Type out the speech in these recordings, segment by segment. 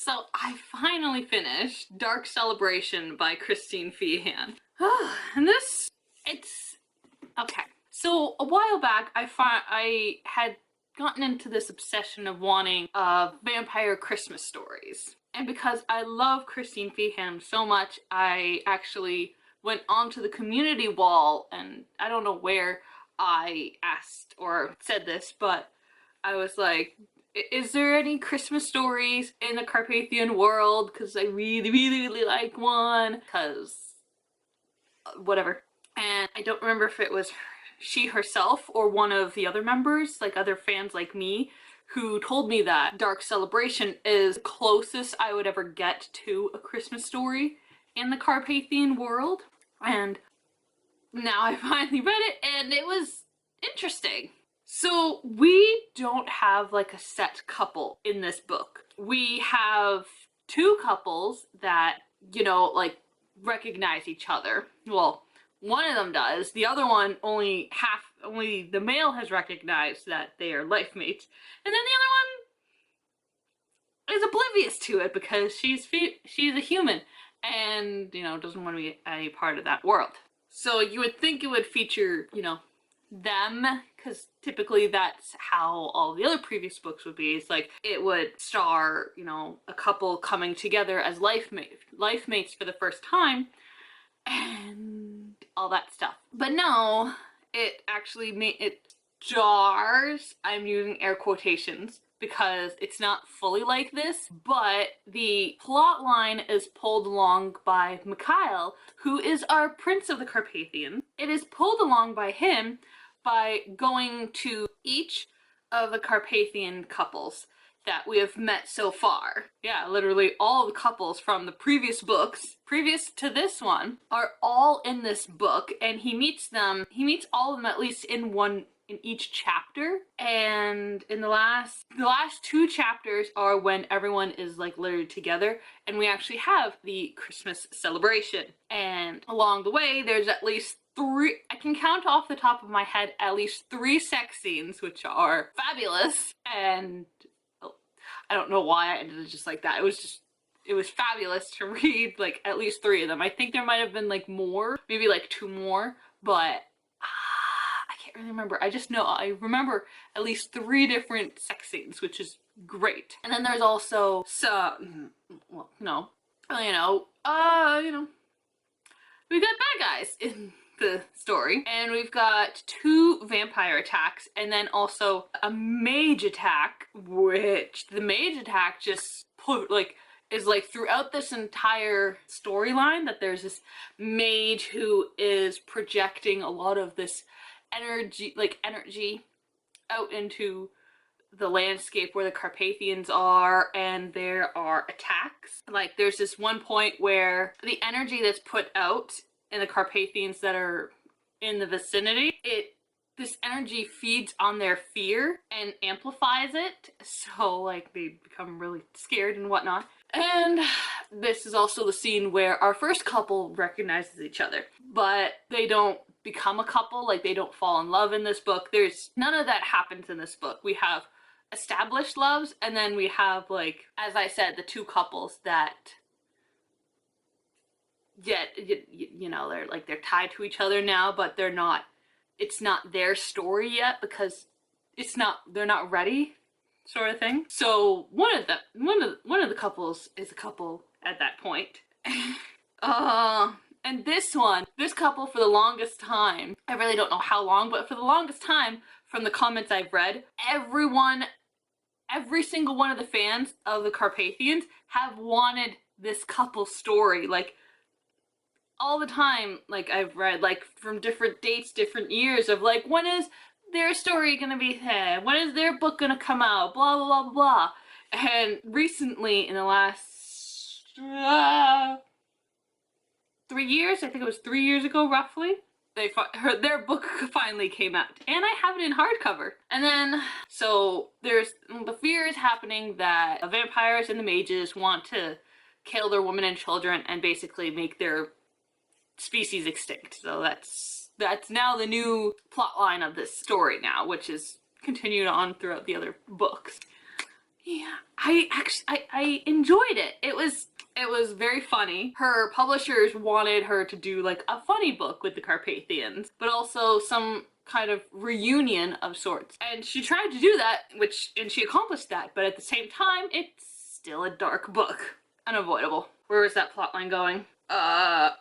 So I finally finished Dark Celebration by Christine Feehan. And it's, okay. So a while back, I had gotten into this obsession of wanting vampire Christmas stories. And because I love Christine Feehan so much, I actually went onto the community wall, and I don't know where I asked or said this, but I was like, is there any Christmas stories in the Carpathian world? Because I really, really, really like one. Because whatever. And I don't remember if it was she herself or one of the other members, like other fans like me, who told me that Dark Celebration is the closest I would ever get to a Christmas story in the Carpathian world. And now I finally read it, and it was interesting. So we don't have like a set couple in this book. We have two couples that, like recognize each other. Well, one of them does. The other one only the male has recognized that they are life mates. And then the other one is oblivious to it because she's a human and, doesn't want to be any part of that world. So you would think it would feature, them, because typically that's how all the other previous books would be. It's like it would star, a couple coming together as life mates for the first time and all that stuff. But no, it actually it jars. I'm using air quotations because it's not fully like this, but the plot line is pulled along by Mikhail, who is our Prince of the Carpathian. It is pulled along by him by going to each of the Carpathian couples that we have met so far. Yeah, literally all the couples from the previous books, previous to this one, are all in this book, and he meets all of them at least in each chapter. And in the last two chapters are when everyone is like literally together, and we actually have the Christmas celebration. And along the way, there's at least three, I can count off the top of my head, at least 3 sex scenes, which are fabulous. And I don't know why I ended it just like that. It was fabulous to read like at least 3 of them. I think there might have been like more, maybe like 2 more, but I can't really remember. I remember at least 3 different sex scenes, which is great. And then there's also some, well, no, we got bad guys in the story, and we've got 2 vampire attacks, and then also a mage attack, which the mage attack just is like throughout this entire storyline that there's this mage who is projecting a lot of this energy out into the landscape where the Carpathians are, and there are attacks. Like there's this one point where the energy that's put out in the Carpathians that are in the vicinity, this energy feeds on their fear and amplifies it, so like they become really scared and whatnot. And this is also the scene where our first couple recognizes each other, but they don't become a couple, like they don't fall in love in this book. There's none of that happens in this book. We have established loves, and then we have, like, as I said, the 2 couples that they're tied to each other now, but it's not their story yet because they're not ready, sort of thing. So one of the couples is a couple at that point. And this couple, for the longest time, I really don't know how long, but for the longest time, from the comments I've read, every single one of the fans of the Carpathians have wanted this couple story, like, all the time. Like, I've read, like, from different dates, different years of, like, when is their story gonna be had? When is their book gonna come out? Blah, blah, blah, blah. And recently, in the last 3 years, I think it was 3 years ago, roughly, their book finally came out, and I have it in hardcover. And then, so there's the fear is happening that the vampires and the mages want to kill their women and children and basically make their species extinct. So that's now the new plot line of this story now, which is continued on throughout the other books. Yeah, I enjoyed it. It was very funny. Her publishers wanted her to do like a funny book with the Carpathians, but also some kind of reunion of sorts. And she tried to do that, and she accomplished that, but at the same time, it's still a dark book. Unavoidable. Where is that plotline going? I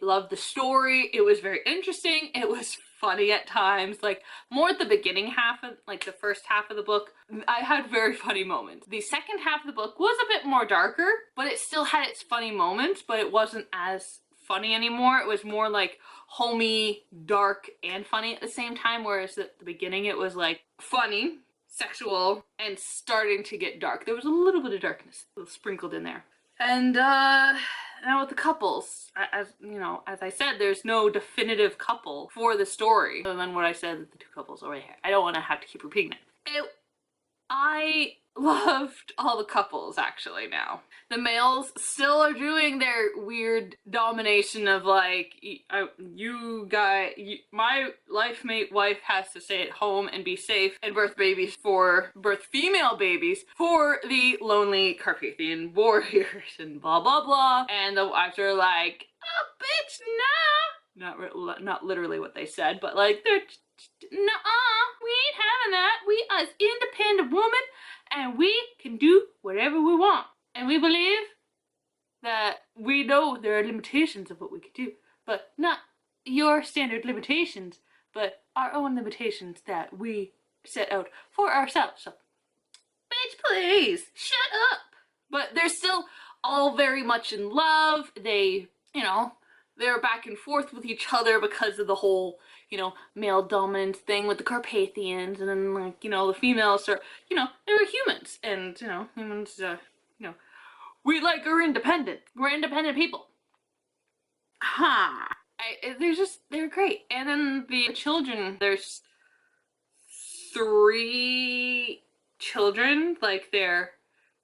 loved the story. It was very interesting. It was funny at times. Like, more at the beginning half of, like, the first half of the book, I had very funny moments. The second half of the book was a bit more darker, but it still had its funny moments, but it wasn't as funny anymore. It was more like homey, dark, and funny at the same time, whereas at the beginning it was like funny, sexual, and starting to get dark. There was a little bit of darkness sprinkled in there. And now with the couples, as you know, as I said, there's no definitive couple for the story other than what I said, the two couples over here. I don't want to have to keep repeating it. I loved all the couples actually now. The males still are doing their weird domination of like, my life mate wife has to stay at home and be safe and birth female babies for the lonely Carpathian warriors and blah blah blah. And the wives are like, oh bitch, nah. Not literally what they said, but like they're nuh-uh, we ain't having that. We as independent women, and we can do whatever we want. And we believe that we know there are limitations of what we can do, but not your standard limitations, but our own limitations that we set out for ourselves. So, bitch, please, shut up. But they're still all very much in love. They're back and forth with each other because of the whole, male dominance thing with the Carpathians, and then, like, the females are, they're humans, and, humans, we, like, are independent. We're independent people. They're great. And then the children, there's 3 children, like, they're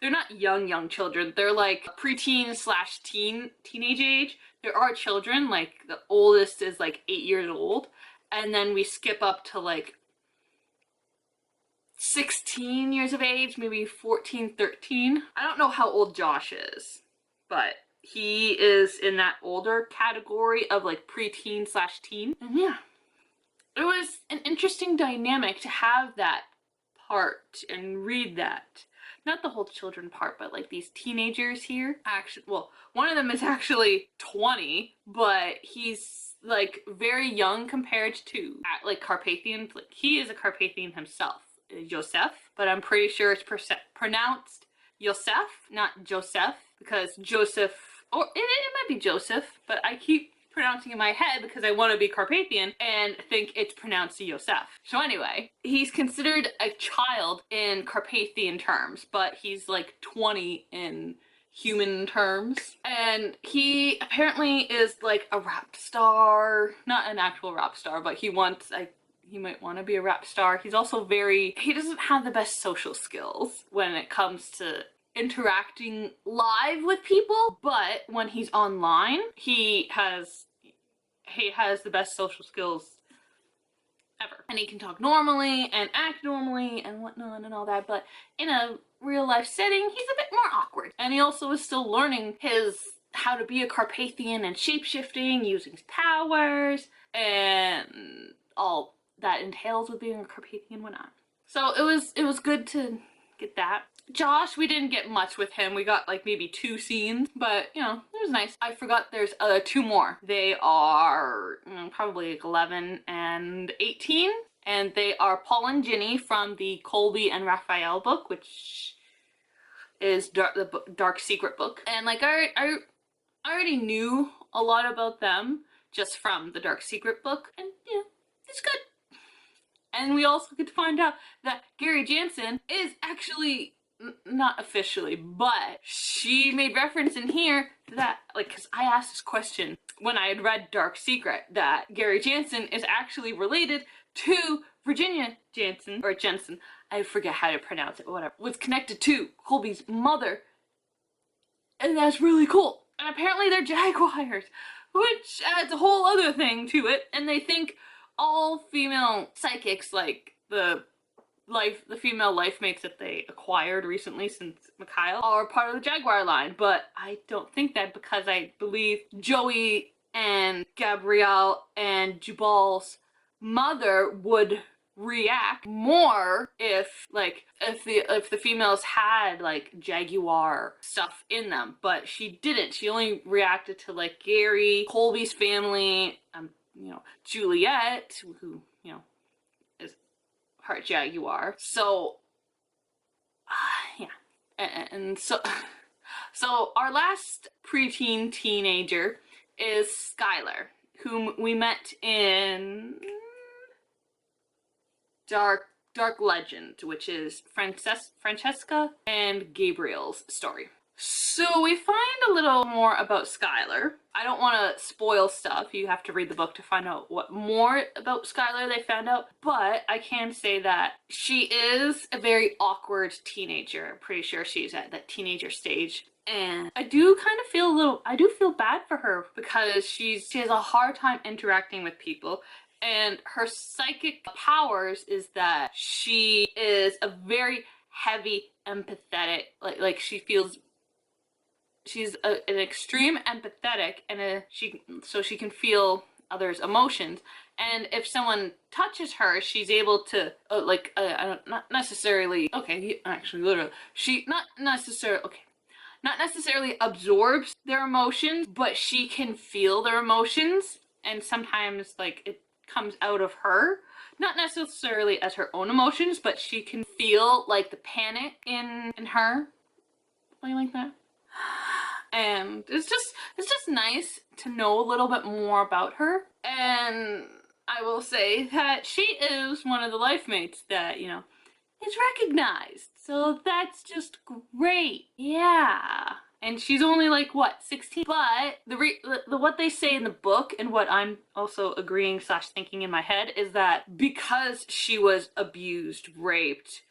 not young children. They're like preteen / teenage age. There are children, like the oldest is like 8 years old. And then we skip up to like 16 years of age, maybe 14, 13. I don't know how old Josh is, but he is in that older category of like preteen / teen. And yeah, it was an interesting dynamic to have that part and read that. Not the whole children part, but like these teenagers here. Actually, well, one of them is actually 20, but he's like very young compared to like Carpathians. Like, he is a Carpathian himself, Joseph, but I'm pretty sure it's pronounced Yosef, not Joseph, because Joseph, or it might be Joseph, but I keep pronouncing in my head because I want to be Carpathian and think it's pronounced Yosef. So anyway, he's considered a child in Carpathian terms, but he's like 20 in human terms. And he apparently is like a rap star, not an actual rap star, but he might want to be a rap star. He's also he doesn't have the best social skills when it comes to interacting live with people, but when he's online, he has the best social skills ever. And he can talk normally and act normally and whatnot and all that, but in a real life setting, he's a bit more awkward. And he also is still learning how to be a Carpathian and shapeshifting, using his powers, and all that entails with being a Carpathian and whatnot. So it was good to get that. Josh, we didn't get much with him. We got like maybe 2 scenes, but it was nice. I forgot there's 2 more. They are probably like 11 and 18, and they are Paul and Ginny from the Colby and Raphael book, which is the Dark Secret book. And like I already knew a lot about them just from the Dark Secret book, and it's good. And we also get to find out that Gary Jansen is actually, not officially, but she made reference in here that, like, because I asked this question when I had read Dark Secret, that Gary Jansen is actually related to Virginia Jansen, or Jensen, I forget how to pronounce it, but whatever, was connected to Colby's mother. And that's really cool. And apparently they're jaguars, which adds a whole other thing to it. And they think all female psychics, like the the female life mates that they acquired recently since Mikhail are part of the Jaguar line, but I don't think that, because I believe Joey and Gabrielle and Jubal's mother would react more if the females had like Jaguar stuff in them, but she didn't. She only reacted to like Gary, Colby's family, Juliet, who is part Jaguar. So yeah, and so our last preteen teenager is Skylar, whom we met in Dark Legend, which is Francesca and Gabriel's story. So we find a little more about Skylar. I don't want to spoil stuff. You have to read the book to find out what more about Skylar they found out. But I can say that she is a very awkward teenager. I'm pretty sure she's at that teenager stage. And I do feel bad for her, because she has a hard time interacting with people. And her psychic powers is that she is a very heavy, empathetic, like she feels, she's an extreme empathetic, and she can feel others' emotions. And if someone touches her, she's able to not necessarily, okay, actually literally, she not necessarily absorbs their emotions, but she can feel their emotions, and sometimes like it comes out of her, not necessarily as her own emotions, but she can feel like the panic in her, something like that. And it's just nice to know a little bit more about her. And I will say that she is one of the life mates that is recognized, so that's just great. Yeah. And she's only like, what, 16? But what they say in the book, and what I'm also agreeing / thinking in my head, is that because she was abused, raped,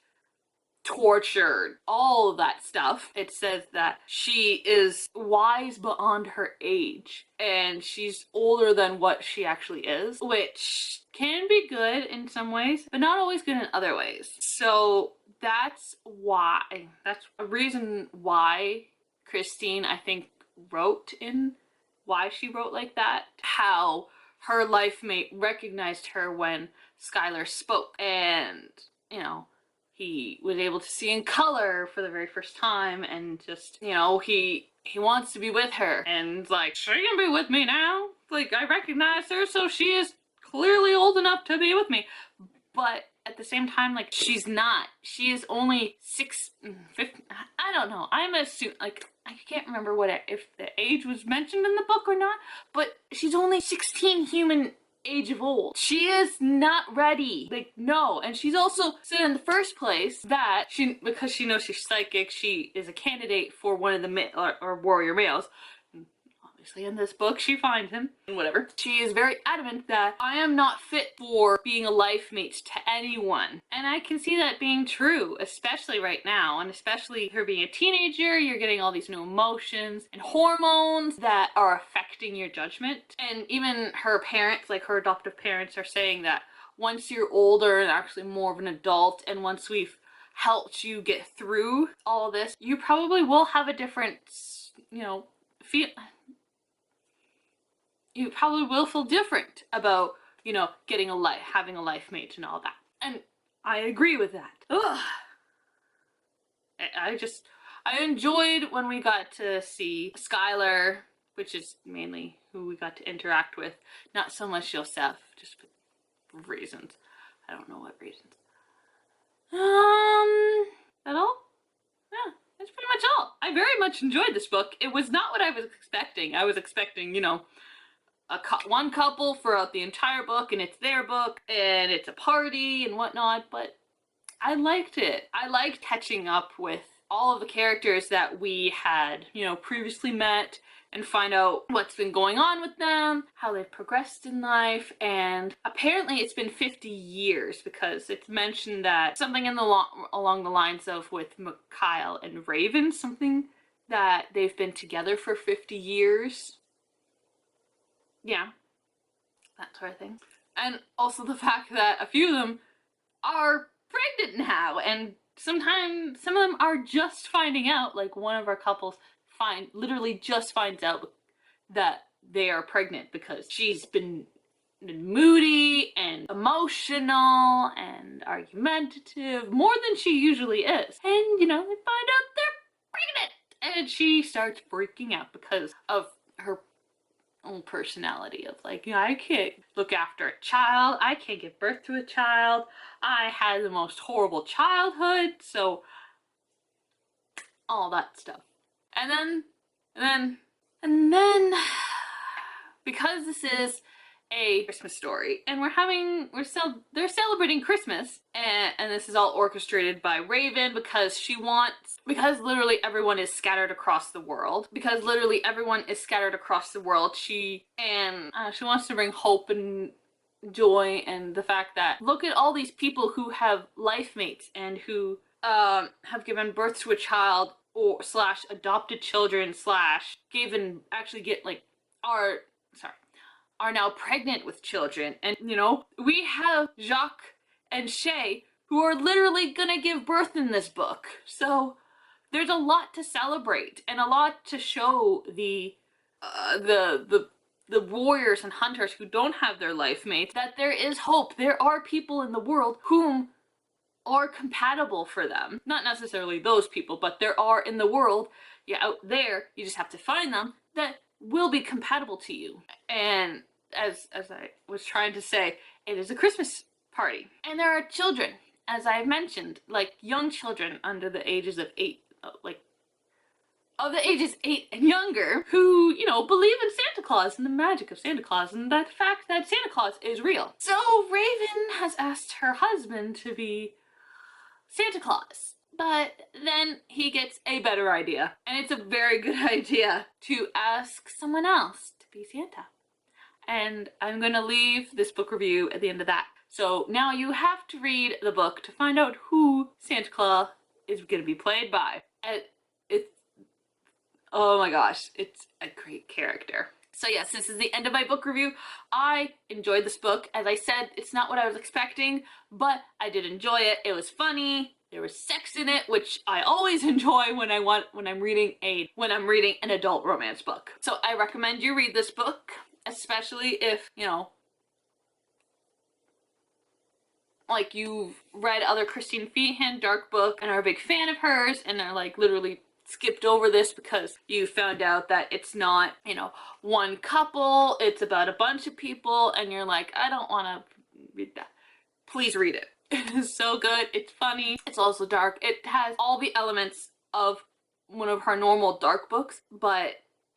tortured, all of that stuff, it says that she is wise beyond her age, and she's older than what she actually is, which can be good in some ways, but not always good in other ways. So that's a reason why Christine, I think, why she wrote like that, how her life mate recognized her when Skylar spoke, and he was able to see in color for the very first time, and just he wants to be with her, and like, she can be with me now, like, I recognize her, so she is clearly old enough to be with me. But at the same time, like, she's not. She is only 15, I don't know. I'm assuming, like, I can't remember if the age was mentioned in the book or not, but she's only 16 human age of old. She is not ready. Like, no. And she's also said in the first place that because she knows she's psychic, she is a candidate for one of the or warrior males. Obviously in this book she finds him, and whatever. She is very adamant that I am not fit for being a life mate to anyone. And I can see that being true, especially right now, and especially her being a teenager. You're getting all these new emotions and hormones that are affecting your judgment. And even her parents, like her adoptive parents, are saying that once you're older and actually more of an adult, and once we've helped you get through all of this, you probably will have a different, you probably will feel different about, having a life mate and all that. And I agree with that. Ugh. I enjoyed when we got to see Skylar, which is mainly who we got to interact with. Not so much Joseph, just for reasons. I don't know what reasons. That all? Yeah, that's pretty much all. I very much enjoyed this book. It was not what I was expecting. I was expecting, one couple throughout the entire book, and it's their book, and it's a party and whatnot, but I liked it. I liked catching up with all of the characters that we had, previously met, and find out what's been going on with them, how they've progressed in life. And apparently it's been 50 years, because it's mentioned that something along the lines of with Mikhail and Raven, something that they've been together for 50 years. Yeah, that sort of thing. And also the fact that a few of them are pregnant now, and sometimes some of them are just finding out. Like one of our couples literally just finds out that they are pregnant because she's been moody and emotional and argumentative more than she usually is. And they find out they're pregnant, and she starts freaking out because of her own personality of like, I can't look after a child, I can't give birth to a child, I had the most horrible childhood, so all that stuff. And then because this is a Christmas story and they're celebrating Christmas, and this is all orchestrated by Raven because because literally everyone is scattered across the world. She wants to bring hope and joy, and the fact that look at all these people who have life mates and who have given birth to a child or slash adopted children slash are now pregnant with children. And we have Jacques and Shay who are literally gonna give birth in this book. So there's a lot to celebrate and a lot to show the warriors and hunters who don't have their life mates that there is hope. There are people in the world whom are compatible for them. Not necessarily those people, but there are in the world, out there, you just have to find them, that will be compatible to you. And as I was trying to say, it is a Christmas party. And there are children, as I mentioned, like young children under the ages of 8, of the ages 8 and younger, who, believe in Santa Claus and the magic of Santa Claus and the fact that Santa Claus is real. So Raven has asked her husband to be Santa Claus. But then he gets a better idea. And it's a very good idea to ask someone else to be Santa. And I'm going to leave this book review at the end of that. So now you have to read the book to find out who Santa Claus is going to be played by. Oh my gosh, it's a great character. So yes, this is the end of my book review. I enjoyed this book. As I said, it's not what I was expecting, but I did enjoy it. It was funny. There was sex in it, which I always enjoy when I'm reading an adult romance book. So I recommend you read this book, especially if, like you've read other Christine Feehan dark book and are a big fan of hers and are like literally skipped over this because you found out that it's not, one couple, it's about a bunch of people, and you're like, I don't want to read that. Please read it. It is so good. It's funny. It's also dark. It has all the elements of one of her normal dark books, but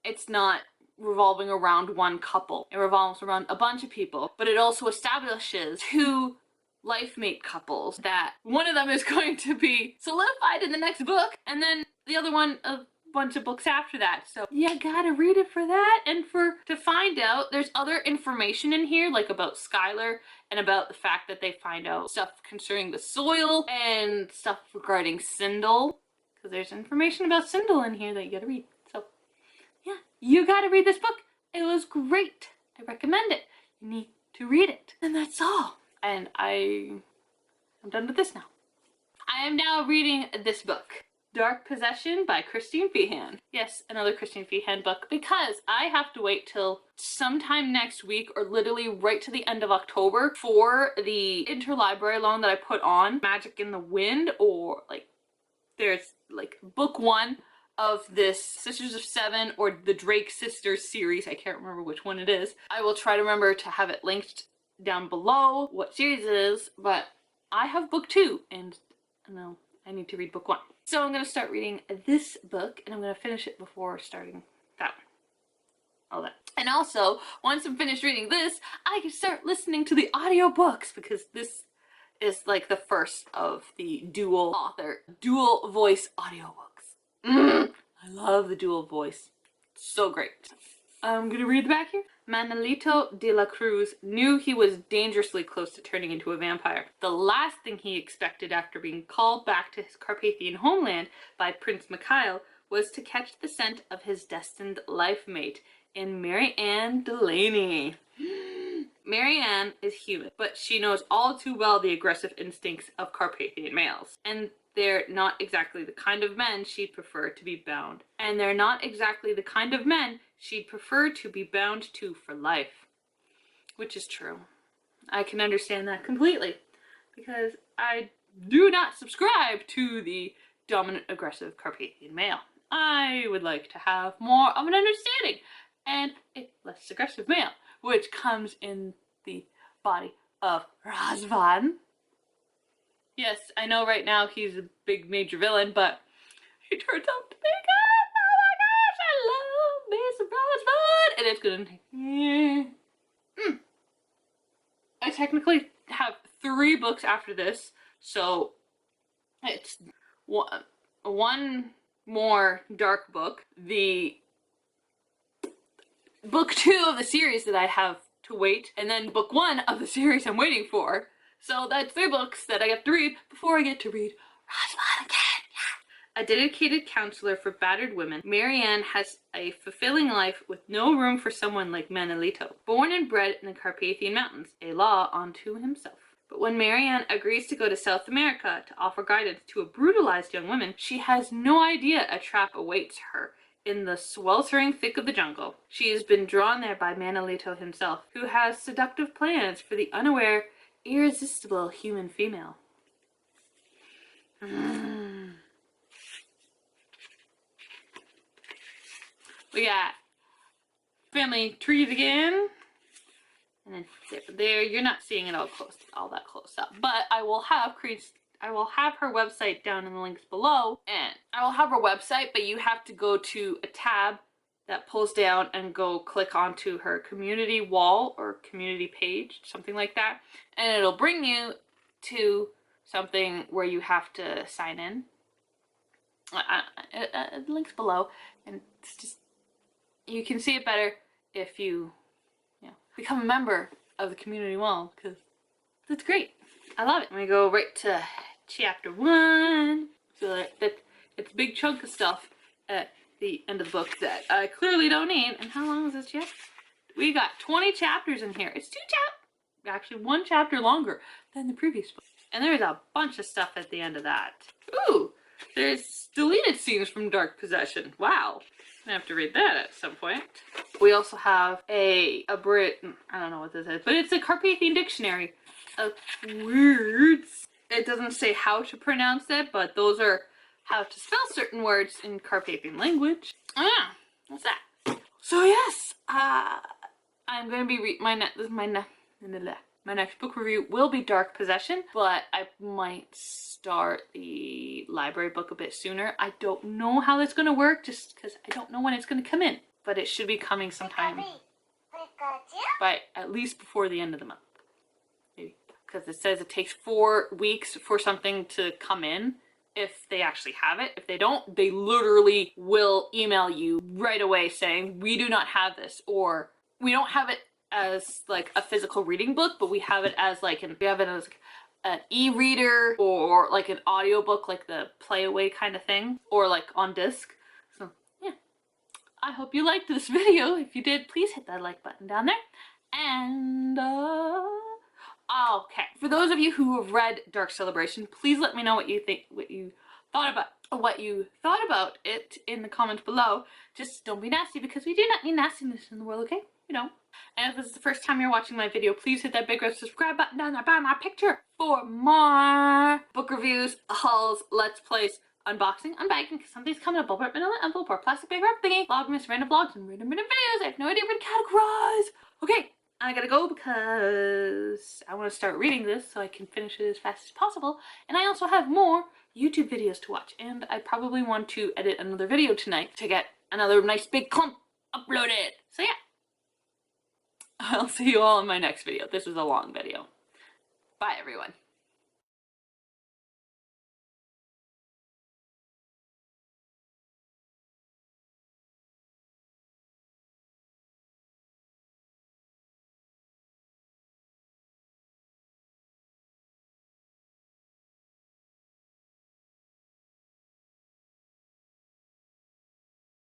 it's not revolving around one couple. It revolves around a bunch of people, but it also establishes two life mate couples that one of them is going to be solidified in the next book, and then the other one a bunch of books after that. So you gotta read it for that, and to find out there's other information in here, like about Skylar and about the fact that they find out stuff concerning the soil and stuff regarding Sindel, because there's information about Sindel in here that you gotta read. So yeah, you gotta read this book. It was great. I recommend it. You need to read it. And that's all. And I'm done with this now. I am now reading this book, Dark Possession by Christine Feehan. Yes, another Christine Feehan book, because I have to wait till sometime next week or literally right to the end of October for the interlibrary loan that I put on Magic in the Wind, or there's book 1 of this Sisters of Seven or the Drake Sisters series. I can't remember which one it is. I will try to remember to have it linked down below what series it is, but I have book 2 and I need to read book 1. So I'm going to start reading this book and I'm going to finish it before starting that one. All that. And also, once I'm finished reading this, I can start listening to the audiobooks, because this is like the first of the dual voice audiobooks. I love the dual voice. It's so great. I'm gonna read the back here. Manolito de la Cruz knew he was dangerously close to turning into a vampire. The last thing he expected after being called back to his Carpathian homeland by Prince Mikhail was to catch the scent of his destined life mate in Mary Ann Delaney. Marianne is human, but she knows all too well the aggressive instincts of Carpathian males. And they're not exactly the kind of men she'd prefer to be bound. And they're not exactly the kind of men she'd prefer to be bound to for life. Which is true. I can understand that completely. Because I do not subscribe to the dominant, aggressive Carpathian male. I would like to have more of an understanding and a less aggressive male, which comes in the body of Razvan. Yes, I know right now he's a big major villain, but he turns out to be good. Oh my gosh, I love me some Razvan! And it's gonna... I technically have 3 books after this, so it's one more dark book. The book 2 of the series that I have to wait, and then book 1 of the series I'm waiting for. So that's 3 books that I have to read before I get to read Razvan again. A dedicated counselor for battered women, Marianne has a fulfilling life with no room for someone like Manolito. Born and bred in the Carpathian Mountains, a law unto himself. But when Marianne agrees to go to South America to offer guidance to a brutalized young woman, she has no idea a trap awaits her in the sweltering thick of the jungle. She has been drawn there by Manolito himself, who has seductive plans for the unaware, irresistible human female. We got family trees again. And then there, you're not seeing it all that close up. But I will have her website down in the links below. And I will have her website, but you have to go to a tab that pulls down and go click onto her community wall or community page, something like that. And it'll bring you to something where you have to sign in. Links below. And it's just, you can see it better if you become a member of the community wall, because it's great. I love it. I'm gonna go right to chapter 1. So that it's a big chunk of stuff at the end of the book that I clearly don't need. And how long is this yet? We got 20 chapters in here. It's 2 chapters, actually 1 chapter longer than the previous book. And there's a bunch of stuff at the end of that. Ooh, there's deleted scenes from Dark Possession. Wow. I have to read that at some point. We also have I don't know what this is, but it's a Carpathian dictionary of words. It doesn't say how to pronounce it, but those are how to spell certain words in Carpathian language. Oh yeah, what's that? So yes, I'm going to be my next book review will be Dark Possession, but I might start the library book a bit sooner. I don't know how that's going to work, just because I don't know when it's going to come in. But it should be coming sometime, by at least before the end of the month. Maybe. Because it says it takes 4 weeks for something to come in, if they actually have it. If they don't, they literally will email you right away saying, we do not have this, or we don't have it as like a physical reading book, but we have it as like an e-reader or like an audiobook, like the play away kind of thing, or like on disc. So yeah, I hope you liked this video. If you did, please hit that like button down there. And okay, for those of you who have read Dark Celebration, please let me know what you thought about it in the comments below. Just don't be nasty, because we do not need nastiness in the world, okay? You know. And if this is the first time you're watching my video, please hit that big red subscribe button down there by my picture for more book reviews, hauls, let's plays, unboxing, unbagging, because something's coming up, bubble wrap, manila envelope, or plastic bag wrap thingy, vlogmas, random vlogs, and random videos. I have no idea what to categorize. Okay, I gotta go because I want to start reading this so I can finish it as fast as possible. And I also have more YouTube videos to watch, and I probably want to edit another video tonight to get another nice big clump uploaded. So yeah. I'll see you all in my next video. This was a long video. Bye, everyone.